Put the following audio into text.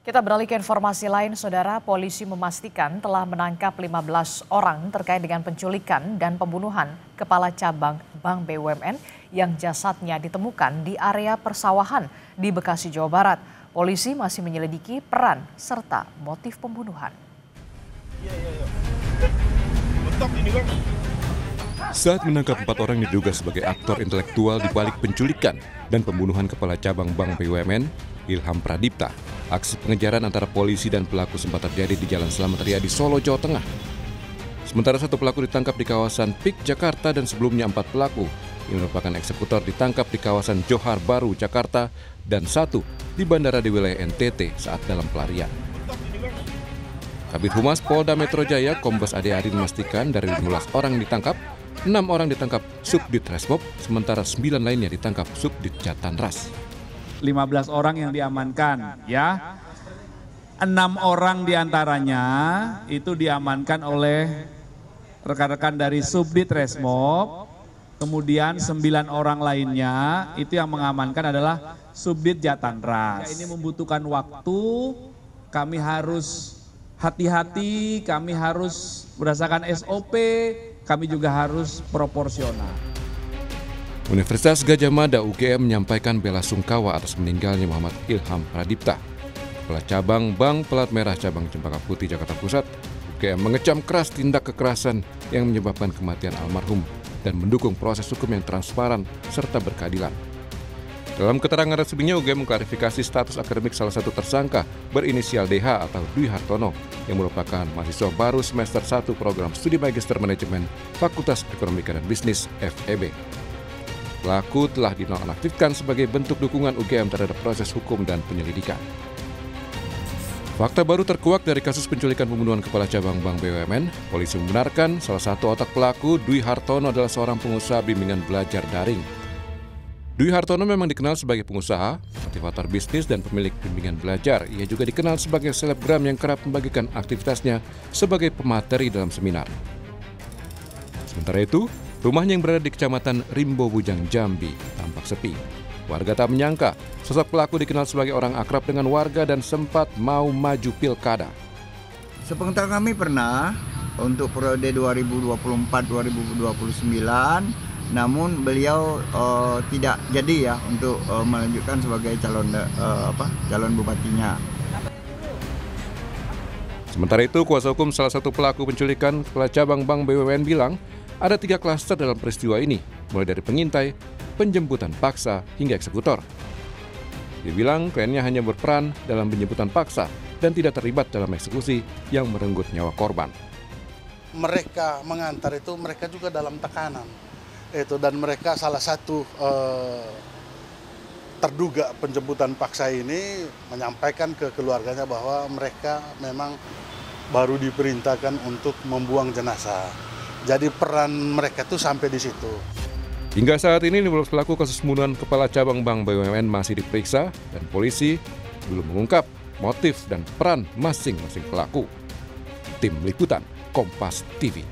Kita beralih ke informasi lain, Saudara. Polisi memastikan telah menangkap 15 orang terkait dengan penculikan dan pembunuhan Kepala Cabang Bank BUMN yang jasadnya ditemukan di area persawahan di Bekasi, Jawa Barat. Polisi masih menyelidiki peran serta motif pembunuhan. Saat menangkap 4 orang diduga sebagai aktor intelektual di balik penculikan dan pembunuhan Kepala Cabang Bank BUMN, Ilham Pradipta, aksi pengejaran antara polisi dan pelaku sempat terjadi di Jalan Slamet Riyadi, Solo, Jawa Tengah. Sementara 1 pelaku ditangkap di kawasan PIK, Jakarta, dan sebelumnya 4 pelaku yang merupakan eksekutor ditangkap di kawasan Johar Baru, Jakarta, dan 1 di bandara di wilayah NTT saat dalam pelarian. Kabid Humas Polda Metro Jaya, Kombes Ade Adi memastikan dari 15 orang yang ditangkap, 6 orang ditangkap Subdit Resmob, sementara 9 lainnya ditangkap Subdit Jatanras. 15 orang yang diamankan, ya. 6 orang diantaranya itu diamankan oleh rekan-rekan dari Subdit Resmob, kemudian 9 orang lainnya itu yang mengamankan adalah Subdit Jatanras. Ini membutuhkan waktu, kami harus hati-hati, kami harus berdasarkan SOP, kami juga harus proporsional. Universitas Gadjah Mada UGM menyampaikan bela sungkawa atas meninggalnya Muhammad Ilham Pradipta, Kepala Cabang Bank Pelat Merah Cabang Cempaka Putih, Jakarta Pusat. UGM mengecam keras tindak kekerasan yang menyebabkan kematian almarhum dan mendukung proses hukum yang transparan serta berkeadilan. Dalam keterangan resminya, UGM mengklarifikasi status akademik salah satu tersangka berinisial DH atau Dwi Hartono yang merupakan mahasiswa baru semester 1 program studi Magister Manajemen Fakultas Ekonomika dan Bisnis FEB. Pelaku telah dinonaktifkan sebagai bentuk dukungan UGM terhadap proses hukum dan penyelidikan. Fakta baru terkuak dari kasus penculikan pembunuhan Kepala Cabang Bank BUMN. Polisi membenarkan salah satu otak pelaku, Dwi Hartono, adalah seorang pengusaha bimbingan belajar daring. Dwi Hartono memang dikenal sebagai pengusaha, motivator bisnis, dan pemilik bimbingan belajar. Ia juga dikenal sebagai selebgram yang kerap membagikan aktivitasnya sebagai pemateri dalam seminar. Sementara itu, rumahnya yang berada di Kecamatan Rimbo Bujang, Jambi tampak sepi. Warga tak menyangka sosok pelaku dikenal sebagai orang akrab dengan warga dan sempat mau maju pilkada. Sepengetahuan kami pernah untuk periode 2024-2029, namun beliau tidak jadi ya untuk melanjutkan sebagai calon bupatinya. Sementara itu, kuasa hukum salah satu pelaku penculikan Kepala Cabang Bank BUMN bilang ada 3 klaster dalam peristiwa ini, mulai dari pengintai, penjemputan paksa, hingga eksekutor. Dia bilang kliennya hanya berperan dalam penjemputan paksa dan tidak terlibat dalam eksekusi yang merenggut nyawa korban. Mereka mengantar itu, mereka juga dalam tekanan. Dan mereka salah satu terduga penjemputan paksa ini menyampaikan ke keluarganya bahwa mereka memang baru diperintahkan untuk membuang jenazah. Jadi peran mereka itu sampai di situ. Hingga saat ini 15 pelaku kasus pembunuhan Kepala Cabang Bank BUMN masih diperiksa dan polisi belum mengungkap motif dan peran masing-masing pelaku. Tim Liputan Kompas TV.